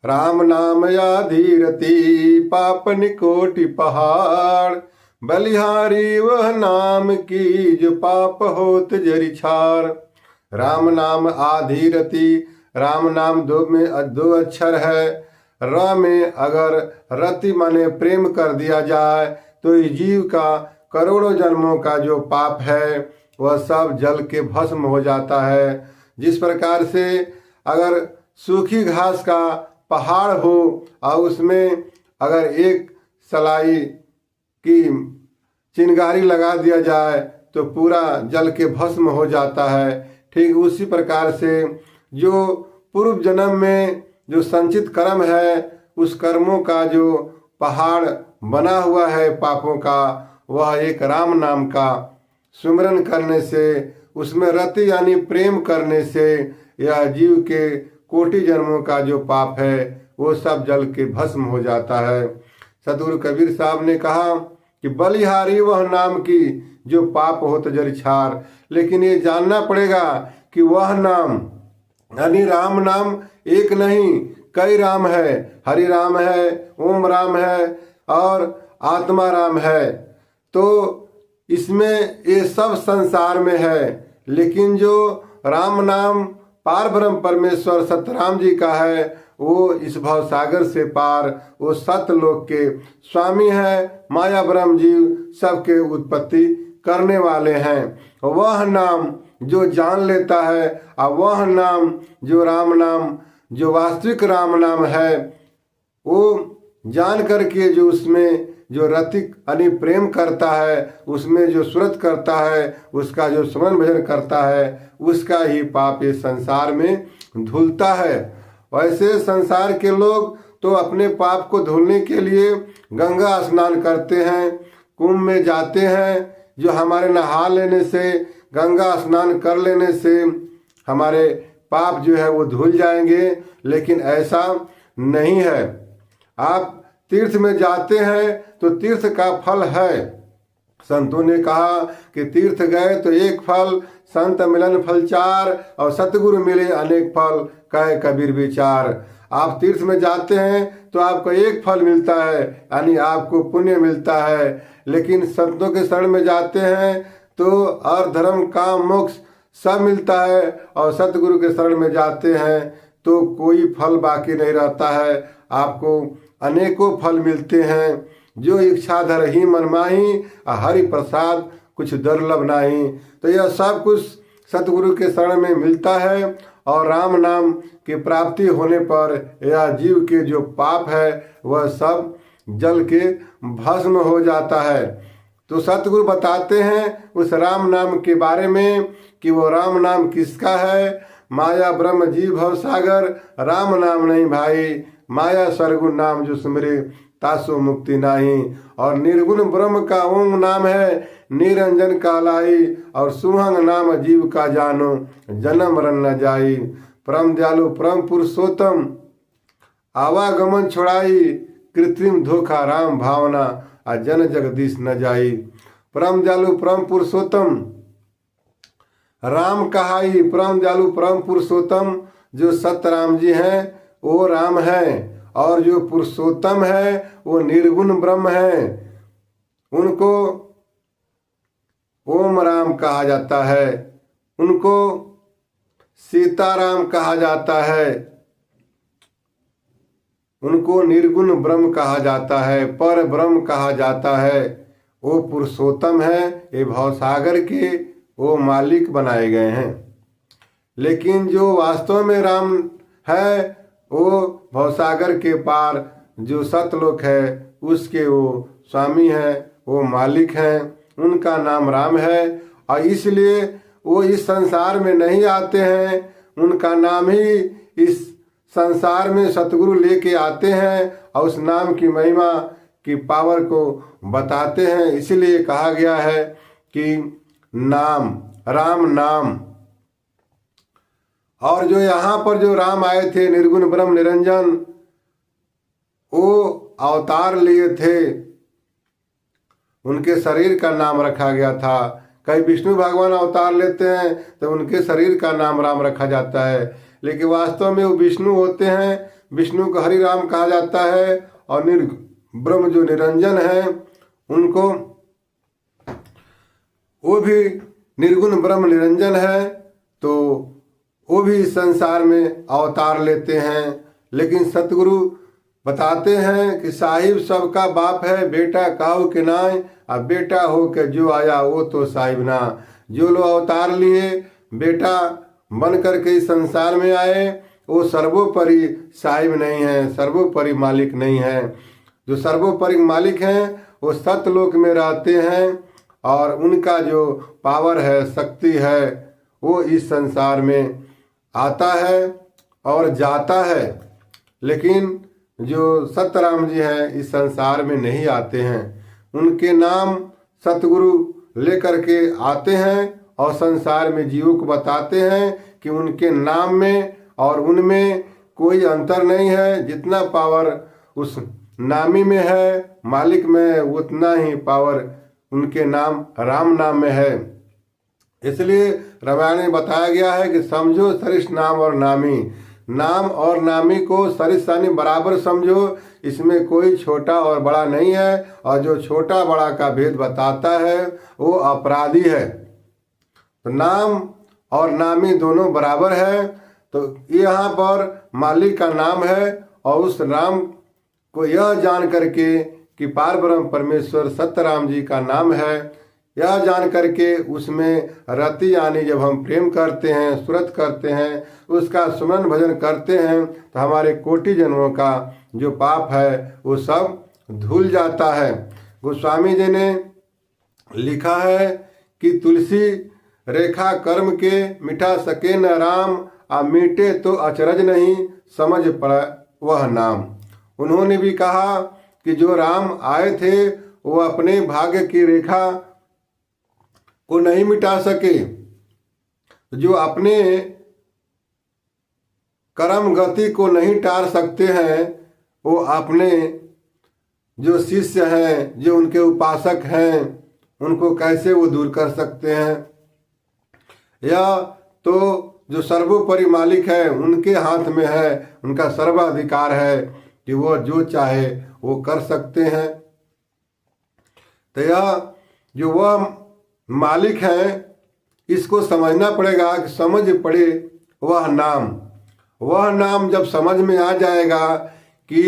राम नाम आधीरति पाप निकोटि पहाड़। बलिहारी वह नाम की जो पाप होत जरि छाड़। राम नाम आधीरति, राम नाम दो अक्षर है। र में अगर रति माने प्रेम कर दिया जाए तो इस जीव का करोड़ों जन्मों का जो पाप है वह सब जल के भस्म हो जाता है। जिस प्रकार से अगर सूखी घास का पहाड़ हो और उसमें अगर एक सलाई की चिंगारी लगा दिया जाए तो पूरा जल के भस्म हो जाता है। ठीक उसी प्रकार से जो पूर्व जन्म में जो संचित कर्म है उस कर्मों का जो पहाड़ बना हुआ है पापों का, वह एक राम नाम का सुमिरन करने से, उसमें रति यानी प्रेम करने से यह जीव के कोटि जन्मों का जो पाप है वो सब जल के भस्म हो जाता है। सतगुरु कबीर साहब ने कहा कि बलिहारी वह नाम की जो पाप होत जरि छाड़। लेकिन ये जानना पड़ेगा कि वह नाम यानी राम नाम एक नहीं कई राम है। हरि राम है, ओम राम है और आत्मा राम है। तो इसमें ये सब संसार में है, लेकिन जो राम नाम पार ब्रह्म परमेश्वर सतराम जी का है वो इस भव सागर से पार वो सतलोक के स्वामी है। माया ब्रह्म जीव सबके उत्पत्ति करने वाले हैं। वह नाम जो जान लेता है और वह नाम जो राम नाम जो वास्तविक राम नाम है वो जान करके जो उसमें जो रतिक यानी प्रेम करता है, उसमें जो सुरत करता है, उसका जो स्मरण भजन करता है, उसका ही पाप इस संसार में धुलता है। वैसे संसार के लोग तो अपने पाप को धुलने के लिए गंगा स्नान करते हैं, कुंभ में जाते हैं। जो हमारे नहा लेने से, गंगा स्नान कर लेने से हमारे पाप जो है वो धुल जाएंगे, लेकिन ऐसा नहीं है। आप तीर्थ में जाते हैं तो तीर्थ का फल है। संतों ने कहा कि तीर्थ गए तो एक फल, संत मिलन फल चार, और सतगुरु मिले अनेक फल, कहे कबीर विचार। आप तीर्थ में जाते हैं तो आपको एक फल मिलता है यानी आपको पुण्य मिलता है, लेकिन संतों के शरण में जाते हैं तो अर्थ धर्म काम मोक्ष सब मिलता है, और सतगुरु के शरण में जाते हैं तो कोई फल बाकी नहीं रहता है। आपको अनेकों फल मिलते हैं। जो इच्छा धर ही मन माही, हरि प्रसाद कुछ दुर्लभ नाही। तो यह सब कुछ सतगुरु के शरण में मिलता है, और राम नाम की प्राप्ति होने पर यह जीव के जो पाप है वह सब जल के भस्म हो जाता है। तो सतगुरु बताते हैं उस राम नाम के बारे में कि वो राम नाम किसका है। माया ब्रह्म जीव भव सागर, राम नाम नहीं भाई। माया सरगुण नाम जो सुमरे तासो मुक्ति नाही। और निर्गुण ब्रह्म का ओम नाम है, निरंजन कालाई। और सुहंग नाम जीव का जानो, जन्म मरण न जाई। परम दयालु परम पुरुषोत्तम, आवागमन छोड़ाई। कृत्रिम धोखा राम भावना, आ जन जगदीश न जाई। परम दयालु परम पुरुषोत्तम राम कहाई। परम दयालु परम पुरुषोत्तम जो सतराम जी हैं वो राम है, और जो पुरुषोत्तम है वो निर्गुण ब्रह्म है। उनको ओम राम कहा जाता है, उनको सीताराम कहा जाता है, उनको निर्गुण ब्रह्म कहा जाता है, पर ब्रह्म कहा जाता है। वो पुरुषोत्तम है, ये भवसागर के वो मालिक बनाए गए हैं। लेकिन जो वास्तव में राम है वो भवसागर के पार जो सतलोक है उसके वो स्वामी हैं, वो मालिक हैं। उनका नाम राम है, और इसलिए वो इस संसार में नहीं आते हैं। उनका नाम ही इस संसार में सतगुरु लेके आते हैं, और उस नाम की महिमा की पावर को बताते हैं। इसलिए कहा गया है कि नाम, राम नाम। और जो यहाँ पर जो राम आए थे निर्गुण ब्रह्म निरंजन, वो अवतार लिए थे, उनके शरीर का नाम रखा गया था। कई विष्णु भगवान अवतार लेते हैं तो उनके शरीर का नाम राम रखा जाता है, लेकिन वास्तव में वो विष्णु होते हैं। विष्णु को हरि राम कहा जाता है, और ब्रह्म जो निरंजन है उनको, वो भी निर्गुण ब्रह्म निरंजन है, तो वो भी इस संसार में अवतार लेते हैं। लेकिन सतगुरु बताते हैं कि साहिब सबका बाप है, बेटा काहू के नाय, अब बेटा हो के जो आया वो तो साहिब ना। जो लोग अवतार लिए बेटा बन करके इस संसार में आए, वो सर्वोपरि साहिब नहीं है, सर्वोपरि मालिक नहीं है। जो सर्वोपरि मालिक हैं वो सतलोक में रहते हैं, और उनका जो पावर है, शक्ति है, वो इस संसार में आता है और जाता है। लेकिन जो सतराम जी हैं इस संसार में नहीं आते हैं। उनके नाम सतगुरु लेकर के आते हैं और संसार में जीवों को बताते हैं कि उनके नाम में और उनमें कोई अंतर नहीं है। जितना पावर उस नामी में है, मालिक में है, उतना ही पावर उनके नाम राम नाम में है। इसलिए रामायण में बताया गया है कि समझो सरिस नाम और नामी। नाम और नामी को सरिस यानी बराबर समझो, इसमें कोई छोटा और बड़ा नहीं है, और जो छोटा बड़ा का भेद बताता है वो अपराधी है। तो नाम और नामी दोनों बराबर है। तो यहाँ पर मालिक का नाम है, और उस नाम को यह जान करके कि पार ब्रह्म परमेश्वर सत्यराम जी का नाम है, यह जान करके उसमें रति यानी जब हम प्रेम करते हैं, सुरत करते हैं, उसका सुमन भजन करते हैं, तो हमारे कोटि जन्मों का जो पाप है वो सब धुल जाता है। गोस्वामी जी ने लिखा है कि तुलसी रेखा कर्म के मिटा सके न राम, आ मीटे तो अचरज नहीं समझ पड़ा वह नाम। उन्होंने भी कहा कि जो राम आए थे वो अपने भाग्य की रेखा को नहीं मिटा सके, जो अपने कर्म गति को नहीं टार सकते हैं, वो अपने जो शिष्य हैं, जो उनके उपासक हैं, उनको कैसे वो दूर कर सकते हैं। या तो जो सर्वोपरि मालिक है उनके हाथ में है, उनका सर्वाधिकार है कि वो जो चाहे वो कर सकते हैं। तो यह जो वह मालिक है इसको समझना पड़ेगा कि समझ पड़े वह नाम जब समझ में आ जाएगा कि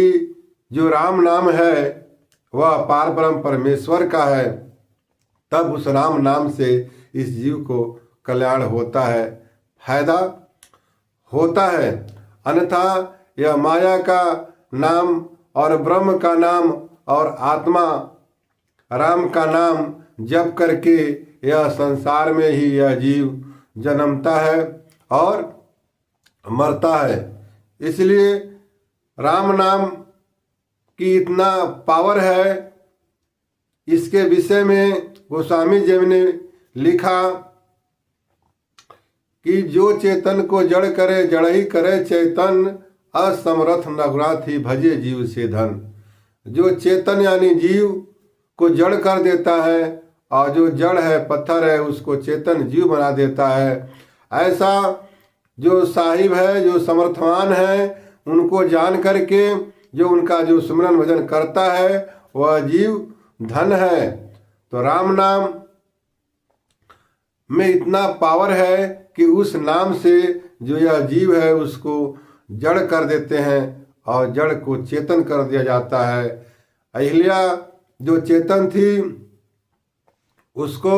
जो राम नाम है वह पार ब्रह्म परमेश्वर का है, तब उस राम नाम से इस जीव को कल्याण होता है, फायदा होता है। अन्यथा यह माया का नाम और ब्रह्म का नाम और आत्मा राम का नाम जप करके यह संसार में ही यह जीव जन्मता है और मरता है। इसलिए राम नाम की इतना पावर है, इसके विषय में गोस्वामी जी ने लिखा कि जो चेतन को जड़ करे जड़ ही करे चेतन, असमर्थ नगुराथी भजे जीव से धन। जो चेतन यानी जीव को जड़ कर देता है, और जो जड़ है पत्थर है उसको चेतन जीव बना देता है। ऐसा जो साहिब है, जो समर्थवान है, उनको जान करके जो उनका जो सुमरन भजन करता है वह जीव धन है। तो राम नाम में इतना पावर है कि उस नाम से जो यह जीव है उसको जड़ कर देते हैं और जड़ को चेतन कर दिया जाता है। अहिल्या जो चेतन थी उसको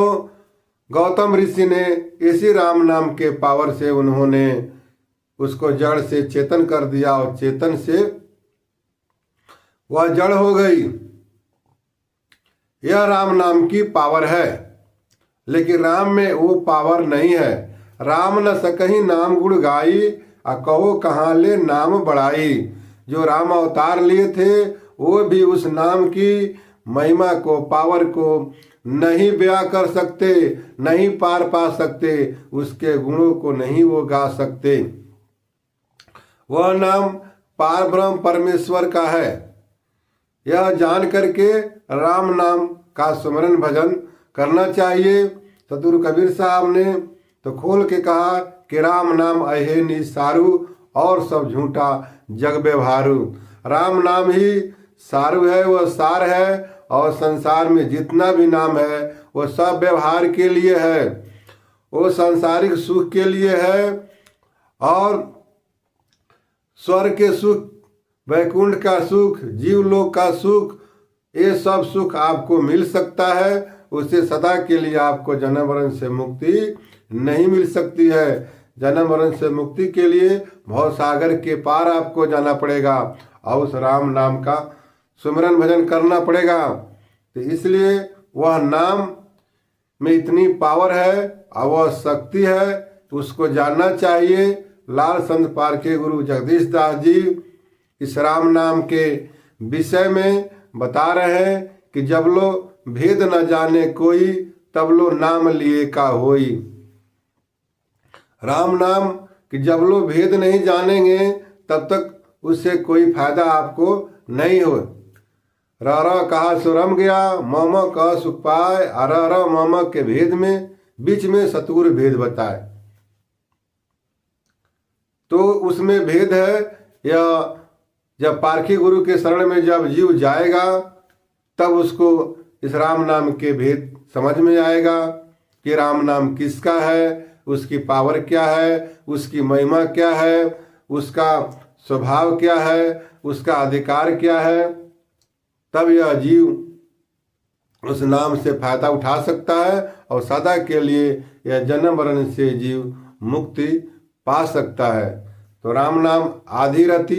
गौतम ऋषि ने इसी राम नाम के पावर से उन्होंने उसको जड़ से चेतन कर दिया, और चेतन से वह जड़ हो गई। यह राम नाम की पावर है, लेकिन राम में वो पावर नहीं है। राम न सकही नाम गुण गाई, आ कहो कहाँ ले नाम बढ़ाई। जो राम अवतार लिए थे वो भी उस नाम की महिमा को, पावर को नहीं बयां कर सकते, नहीं पार पा सकते, उसके गुणों को नहीं वो गा सकते। वह नाम पार ब्रह्म परमेश्वर का है। यह जान करके राम नाम का स्मरण भजन करना चाहिए। सतगुरु कबीर साहब ने तो खोल के कहा कि राम नाम अहे निसारू, और सब झूठा जग व्यवहारू। राम नाम ही सारू है, वह सार है। और संसार में जितना भी नाम है वो सब व्यवहार के लिए है, वो सांसारिक सुख के लिए है। और स्वर्ग के सुख, वैकुंठ का सुख, जीवलोक का सुख, ये सब सुख आपको मिल सकता है। उससे सदा के लिए आपको जन्म मरण से मुक्ति नहीं मिल सकती है। जन्म मरण से मुक्ति के लिए भवसागर के पार आपको जाना पड़ेगा और उस राम नाम का सुमिरन भजन करना पड़ेगा। तो इसलिए वह नाम में इतनी पावर है और वह शक्ति है, उसको जानना चाहिए। लाल संत पारखे गुरु जगदीश दास जी इस राम नाम के विषय में बता रहे हैं कि जब लो भेद न जाने कोई, तब लो नाम लिए का होई। राम नाम कि जब लो भेद नहीं जानेंगे तब तक उससे कोई फायदा आपको नहीं हो। र कहा सुरम गया, मम कह सुख पाए। र मम के भेद में बीच में सतुर भेद बताए, तो उसमें भेद है। या जब पारखी गुरु के शरण में जब जीव जाएगा तब उसको इस राम नाम के भेद समझ में आएगा कि राम नाम किसका है, उसकी पावर क्या है, उसकी महिमा क्या है, उसका स्वभाव क्या है, उसका अधिकार क्या है। तब यह जीव उस नाम से फायदा उठा सकता है और सदा के लिए यह जन्म मरण से जीव मुक्ति पा सकता है। तो राम नाम आधी रति